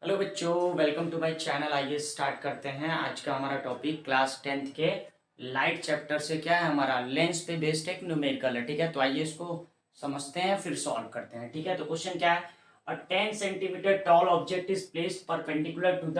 Hello बच्चों, welcome to my channel. आइए start करते हैं। आज का हमारा टॉपिक क्लास 10th के लाइट चैप्टर से क्या है, हमारा लेंस पे बेस्ड एक न्यूमेरिकल है। ठीक है, तो आइए इसको समझते हैं फिर सॉल्व करते हैं। ठीक है, तो क्वेश्चन क्या है, a 10 centimetre tall object is placed perpendicular to the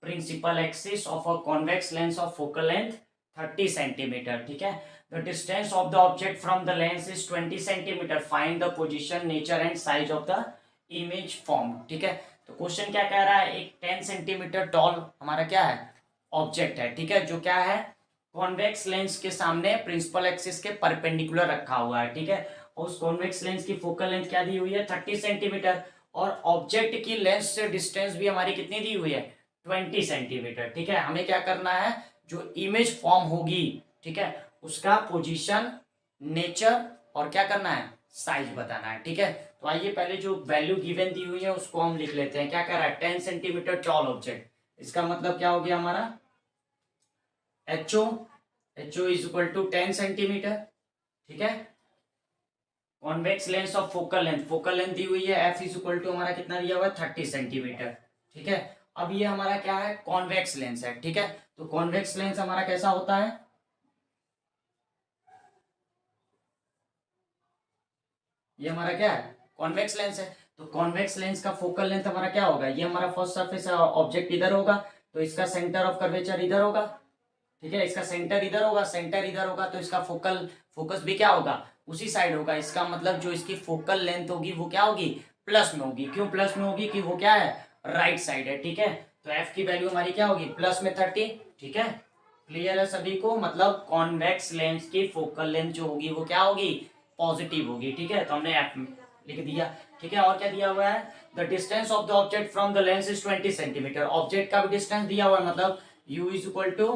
principal axis of a convex lens of focal length 30 centimetre. ठीक है, the distance of the object from the lens is 20 centimetre. Find the position, nature and size of the image form. ठीक है, तो question क्या कह रहा है, एक 10 सेंटीमीटर टॉल हमारा क्या है, ऑब्जेक्ट है। ठीक है, जो क्या है, कॉन्वेक्स लेंस के सामने प्रिंसिपल एक्सिस के परपेंडिकुलर रखा हुआ है। ठीक है, और उस कॉन्वेक्स लेंस की फोकल लेंथ क्या दी हुई है, 30 सेंटीमीटर। और ऑब्जेक्ट की लेंस से डिस्टेंस भी हमारी कितनी दी हुई है, 20 सेंटीमीटर। ठीक है, हमें क्या करना है, जो इमेज फॉर्म होगी, ठीक है, उसका पोजीशन, नेचर और क्या करना है, साइज बताना है। ठीक है, तो आइए पहले जो वैल्यू गिवन दी हुई है उसको हम लिख लेते हैं। क्या कह रहा है, 10 सेंटीमीटर टॉल ऑब्जेक्ट, इसका मतलब क्या हो गया हमारा, H O is equal to 10 centimetre. ठीक है, convex lens of focal length दी हुई है, एफ इज इक्वल टू हमारा कितना दिया हुआ है, 30 सेंटीमीटर। ठीक है, अब ये हमारा क्या है, कॉन्वेक्स लेंस है। ठीक है, तो कॉन्वेक्स लेंस हमारा कैसा होता है, ये हमारा क्या है, कॉन्वेक्स लेंस है। तो कॉन्वेक्स लेंस का फोकल लेंथ हमारा क्या होगा, ये हमारा फर्स्ट सरफेस ऑब्जेक्ट इधर होगा, तो इसका सेंटर ऑफ कर्वेचर इधर होगा। ठीक है, इसका सेंटर इधर होगा, सेंटर इधर होगा, तो इसका फोकस भी क्या होगा, उसी साइड होगा। इसका मतलब जो इसकी फोकल लेंथ होगी वो क्या होगी, प्लस में होगी। क्यों प्लस में होगी, कि वो क्या है, राइट साइड है। ठीक है, तो एफ की वैल्यू हमारी क्या होगी, प्लस में 30। ठीक है, क्लियर है सभी को, मतलब कॉन्वेक्स लेंस की फोकल लेंथ जो होगी वो क्या होगी, पॉजिटिव होगी। ठीक है, तो हमने एफ लिख दिया। ठीक है, और क्या दिया हुआ है, the distance of the object from the lens is 20 centimetre. Object का भी डिस्टेंस दिया हुआ है, मतलब u इज इक्वल टू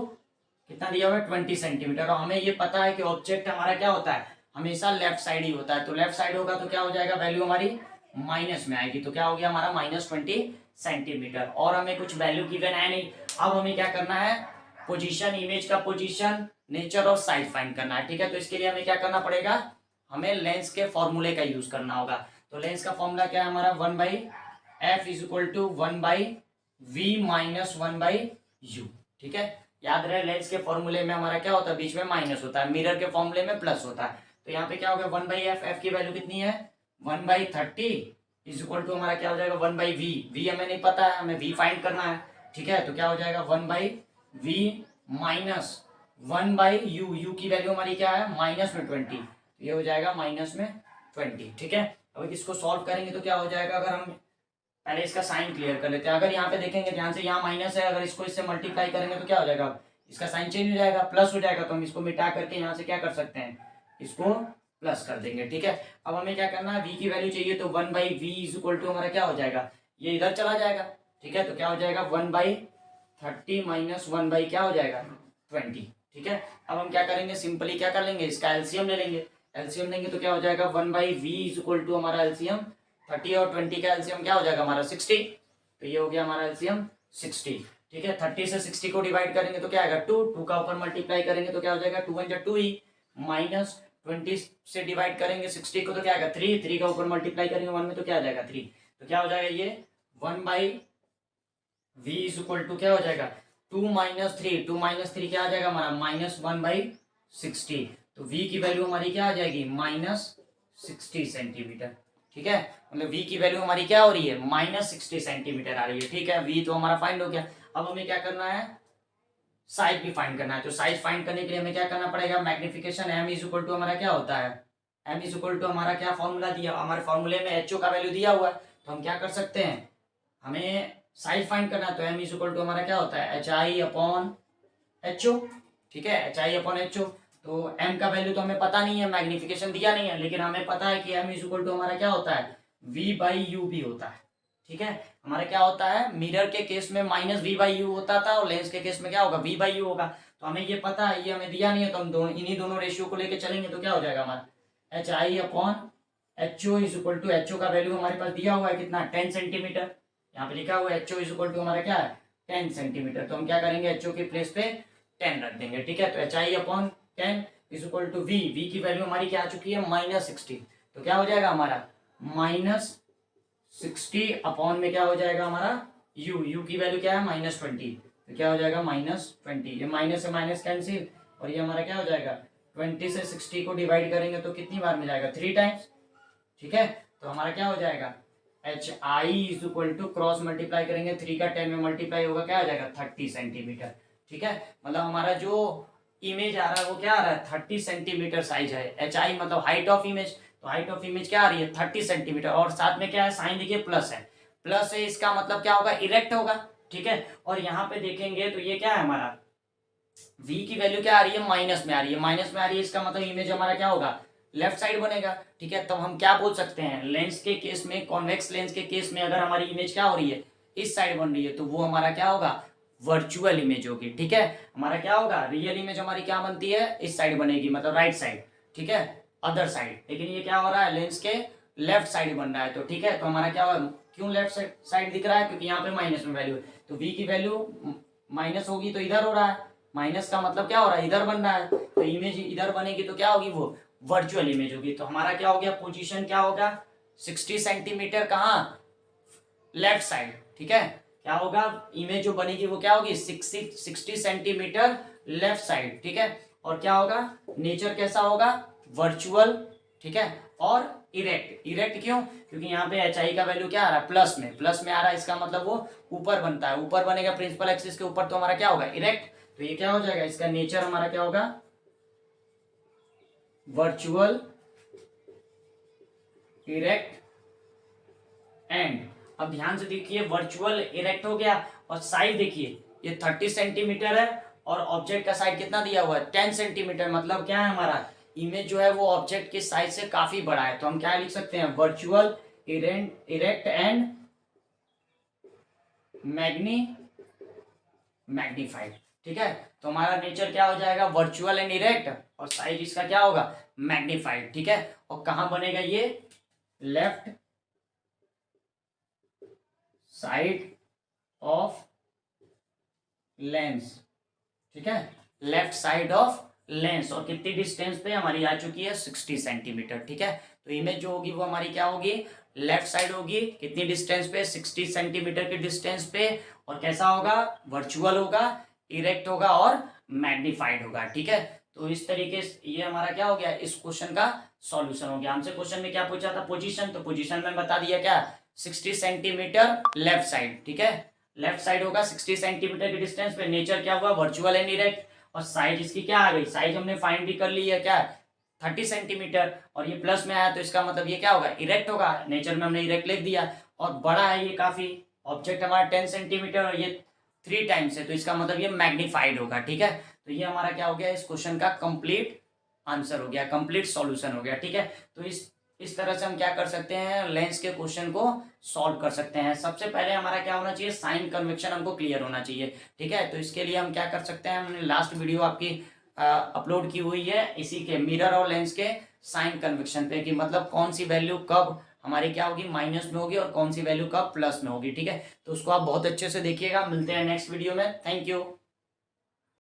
कितना दिया हुआ है, 20 सेंटीमीटर। और हमें ये पता है कि ऑब्जेक्ट हमारा क्या होता है, हमेशा लेफ्ट साइड ही होता है। तो लेफ्ट साइड होगा तो क्या हो जाएगा, वैल्यू हमारी माइनस में आएगी। तो क्या हो गया हमारा, -20 सेंटीमीटर। और हमें कुछ वैल्यू गिवन है नहीं। अब हमें क्या करना है, पोजीशन, इमेज का पोजीशन, नेचर और साइज फाइंड करना है। ठीक है, तो इसके लिए हमें क्या करना पड़ेगा, हमें लेंस के फॉर्मूले का यूज करना होगा। तो लेंस का फॉर्मूला क्या है हमारा, 1/f is equal to 1/v minus 1/u। ठीक है, याद रहे लेंस के फॉर्मूले में हमारा क्या होता है, बीच में माइनस होता है, मिरर के फॉर्मूले में प्लस होता है। तो यहाँ पे क्या होगा, 1/f, एफ की वैल्यू कितनी है, 1/30 इज इक्वल टू हमारा क्या हो जाएगा, 1/v। वी हमें नहीं पता है, हमें v फाइंड करना है। ठीक है, तो क्या हो जाएगा, 1/v माइनस 1/u। u की वैल्यू हमारी क्या है, -20। तो ये हो जाएगा -20। ठीक है, अब इसको सॉल्व करेंगे तो क्या हो जाएगा, अगर हम पहले इसका साइन क्लियर कर लेते हैं। अगर यहाँ पे देखेंगे ध्यान से, यहाँ माइनस है, अगर इसको इससे मल्टीप्लाई करेंगे तो क्या हो जाएगा, इसका साइन चेंज हो जाएगा, प्लस हो जाएगा। तो हम इसको मिटा करके यहाँ से क्या कर सकते हैं, इसको प्लस कर देंगे। ठीक है, अब हमें क्या करना है, v की वैल्यू चाहिए, तो 1/v इज इक्वल टू हमारा क्या हो जाएगा, ये इधर चला जाएगा। ठीक है, तो क्या हो जाएगा, 1/30 माइनस 1 क्या हो जाएगा, 20। ठीक है, अब हम क्या करेंगे, सिंपली क्या कर लेंगे, इसका एलसीएम ले लेंगे। एलसीएम लेंगे तो क्या हो जाएगा, 1/v इज इक्वल टू हमारा एलसीएम 30 और 20 का एलसीएम क्या हो जाएगा हमारा 60। तो ये हो गया हमारा एलसीएम 60। ठीक है, 30 से 60 को डिवाइड करेंगे तो क्या आएगा, 2 का ऊपर मल्टीप्लाई करेंगे तो क्या हो जाएगा, 2 1 2 ही, माइनस 20 से डिवाइड करेंगे 60 को तो क्या आएगा, 3 का ऊपर मल्टीप्लाई करेंगे 1 में तो क्या आ जाएगा, 3। तो क्या हो जाएगा, ये 1/v इज इक्वल टू क्या हो जाएगा, 2 - 3 क्या आ जाएगा हमारा, -1/60। तो v की वैल्यू हमारी क्या आ जाएगी, -60 सेंटीमीटर। ठीक है, मतलब v की वैल्यू हमारी क्या हो रही है, -60 सेंटीमीटर आ रही है। ठीक है, v तो हमारा फाइंड हो गया। अब हमें क्या करना है, साइज भी फाइंड करना है। तो साइज फाइंड करने के लिए हमें क्या करना पड़ेगा, magnification m is equal to हमारा क्या होता है, m इज इक्वल टू हमारा क्या फॉर्मूला दिया, हमारे फॉर्मूले में एच का वैल्यू दिया हुआ है। तो हम क्या कर सकते हैं, हमें साइज फाइंड करना है, तो m इज इक्वल टू हमारा क्या होता है, HI/HO। ठीक है, HI/HO। तो m का वैल्यू तो हमें पता नहीं है, मैग्निफिकेशन दिया नहीं है, लेकिन हमें पता है कि m इज इक्वल टू हमारा क्या होता है, v/u भी होता है। ठीक है, हमारा क्या होता है, मिरर के केस में -v/u होता था और लेंस के केस में क्या होगा, v/u होगा। तो हमें ये पता है, ये हमें दिया नहीं है, तो हम दोनों इन्हीं दोनों रेशियो को लेके चलेंगे तो क्या हो जाएगा हमारा, HI/HO is equal to, HO का वैल्यू हमारे पास दिया हुआ है कितना, 10 सेंटीमीटर। यहाँ पे लिखा हुआ है HO इज इक्वल टू हमारा क्या है, 10 सेंटीमीटर। तो हम क्या करेंगे, HO के प्लेस पे 10 रख देंगे। ठीक है, तो HI/10 is equal to v। v की वैल्यू हमारी क्या आ चुकी है, -60। तो क्या हो जाएगा हमारा, -60 अपॉन में क्या हो जाएगा हमारा यू की वैल्यू क्या है -20, तो क्या हो जाएगा -20, ये माइनस से माइनस कैंसिल, और ये हमारा क्या हो जाएगा 20 से 60 को डिवाइड करेंगे तो कितनी बार में जाएगा 3 टाइम्स, ठीक है। तो हमारा क्या हो जाएगा H I is equal to cross multiply करेंगे 3 का 10 में मल्टीप्लाई होगा क्या आ जाएगा 30 सेंटीमीटर, ठीक है। मतलब हमारा जो इमेज आ रहा है वो क्या आ रहा है 30 सेंटीमीटर साइज है। एच आई मतलब हाइट ऑफ इमेज, तो हाइट ऑफ इमेज क्या आ रही है 30 सेंटीमीटर, और साथ में क्या है साइन देखिए प्लस है, प्लस है इसका मतलब क्या होगा इरेक्ट होगा, ठीक है। और यहाँ पे देखेंगे तो ये क्या है हमारा v की वैल्यू क्या आ रही है माइनस में आ रही है, माइनस में आ रही है, इसका मतलब इमेज हमारा क्या होगा लेफ्ट साइड बनेगा, ठीक है। तब हम क्या बोल सकते हैं लेंस के केस में, कॉन्वेक्स लेंस के केस में अगर हमारी इमेज क्या हो रही है इस साइड बन रही है तो वो हमारा क्या होगा वर्चुअल इमेज होगी, ठीक है। हमारा क्या होगा रियल इमेज हमारी क्या बनती है इस साइड बनेगी, मतलब राइट साइड, ठीक है, अदर साइड। लेकिन ये क्या हो रहा है लेंस के लेफ्ट साइड बन रहा है, तो ठीक है। तो हमारा क्या होगा क्यों लेफ्ट साइड दिख रहा है क्योंकि यहाँ पे माइनस में वैल्यू है, तो v की वैल्यू माइनस होगी तो इधर हो रहा है, माइनस का मतलब क्या हो रहा है इधर बन रहा है, तो इमेज इधर बनेगी तो क्या होगी वो वर्चुअल इमेज होगी। तो हमारा क्या हो गया पोजीशन क्या होगा 60 सेंटीमीटर कहाँ लेफ्ट साइड, ठीक है। क्या होगा इमेज जो बनेगी वो क्या होगी 60 सेंटीमीटर लेफ्ट साइड, ठीक है। और क्या होगा नेचर कैसा होगा वर्चुअल, ठीक है। और इरेक्ट, इरेक्ट क्यों क्योंकि यहाँ पे एच आई का वैल्यू क्या आ रहा है प्लस में आ रहा है, इसका मतलब वो ऊपर बनता है, ऊपर बनेगा प्रिंसिपल एक्सिस के ऊपर, तो हमारा क्या होगा इरेक्ट। तो ये क्या हो जाएगा इसका नेचर हमारा क्या होगा वर्चुअल इरेक्ट एंड। अब ध्यान से देखिए वर्चुअल इरेक्ट हो गया, और साइज देखिए ये 30 सेंटीमीटर है और ऑब्जेक्ट का साइज कितना दिया हुआ है 10 सेंटीमीटर, मतलब क्या है हमारा इमेज जो है वो ऑब्जेक्ट के साइज से काफी बड़ा है। तो हम क्या लिख सकते हैं वर्चुअल इरेक्ट एंड मैग्नीफाइड, ठीक है। तो हमारा नेचर क्या हो जाएगा वर्चुअल एंड इरेक्ट, और साइज इसका क्या होगा मैग्नीफाइड, ठीक है। और कहां बनेगा ये लेफ्ट साइड ऑफ लेंस, ठीक है, लेफ्ट साइड ऑफ लेंस। और कितनी डिस्टेंस पे हमारी आ चुकी है 60 सेंटीमीटर, ठीक है। तो इमेज जो होगी वो हमारी क्या होगी लेफ्ट साइड होगी, कितनी डिस्टेंस पे 60 सेंटीमीटर की डिस्टेंस पे, और कैसा होगा वर्चुअल होगा, इरेक्ट होगा और मैग्नीफाइड होगा, ठीक है। तो इस तरीके से ये हमारा क्या हो गया इस क्वेश्चन का सॉल्यूशन हो गया। हमसे क्वेश्चन में क्या पूछा था पोजीशन, तो पोजीशन में बता दिया क्या 60 सेंटीमीटर लेफ्ट साइड, ठीक है, लेफ्ट साइड होगा 60 सेंटीमीटर की डिस्टेंस पे, नेचर क्या हुआ वर्चुअल एंड इरेक्ट, और साइज इसकी क्या आ गई साइज हमने फाइंड भी कर ली है क्या 30 सेंटीमीटर, और ये प्लस में आया तो इसका मतलब ये क्या होगा इरेक्ट होगा, नेचर में हमने इरेक्ट लिख दिया। और बड़ा है ये काफी, ऑब्जेक्ट हमारा 10 सेंटीमीटर और ये 3 टाइम्स है, तो इसका मतलब ये मैग्नीफाइड होगा, ठीक है। तो ये हमारा क्या हो गया इस क्वेश्चन का कंप्लीट आंसर हो गया, कंप्लीट सॉल्यूशन हो गया, ठीक है। तो इस तरह से हम क्या कर सकते हैं लेंस के क्वेश्चन को सॉल्व कर सकते हैं। सबसे पहले हमारा क्या होना चाहिए साइन कन्वेक्शन हमको क्लियर होना चाहिए, ठीक है। तो इसके लिए हम क्या कर सकते हैं हमने लास्ट वीडियो आपकी अपलोड की हुई है इसी के मिरर और लेंस के साइन कन्वेक्शन पे, कि मतलब कौन सी वैल्यू कब हमारी क्या होगी माइनस में होगी और कौन सी वैल्यू कब प्लस में होगी, ठीक है। तो उसको आप बहुत अच्छे से देखिएगा। मिलते हैं नेक्स्ट वीडियो में, थैंक यू।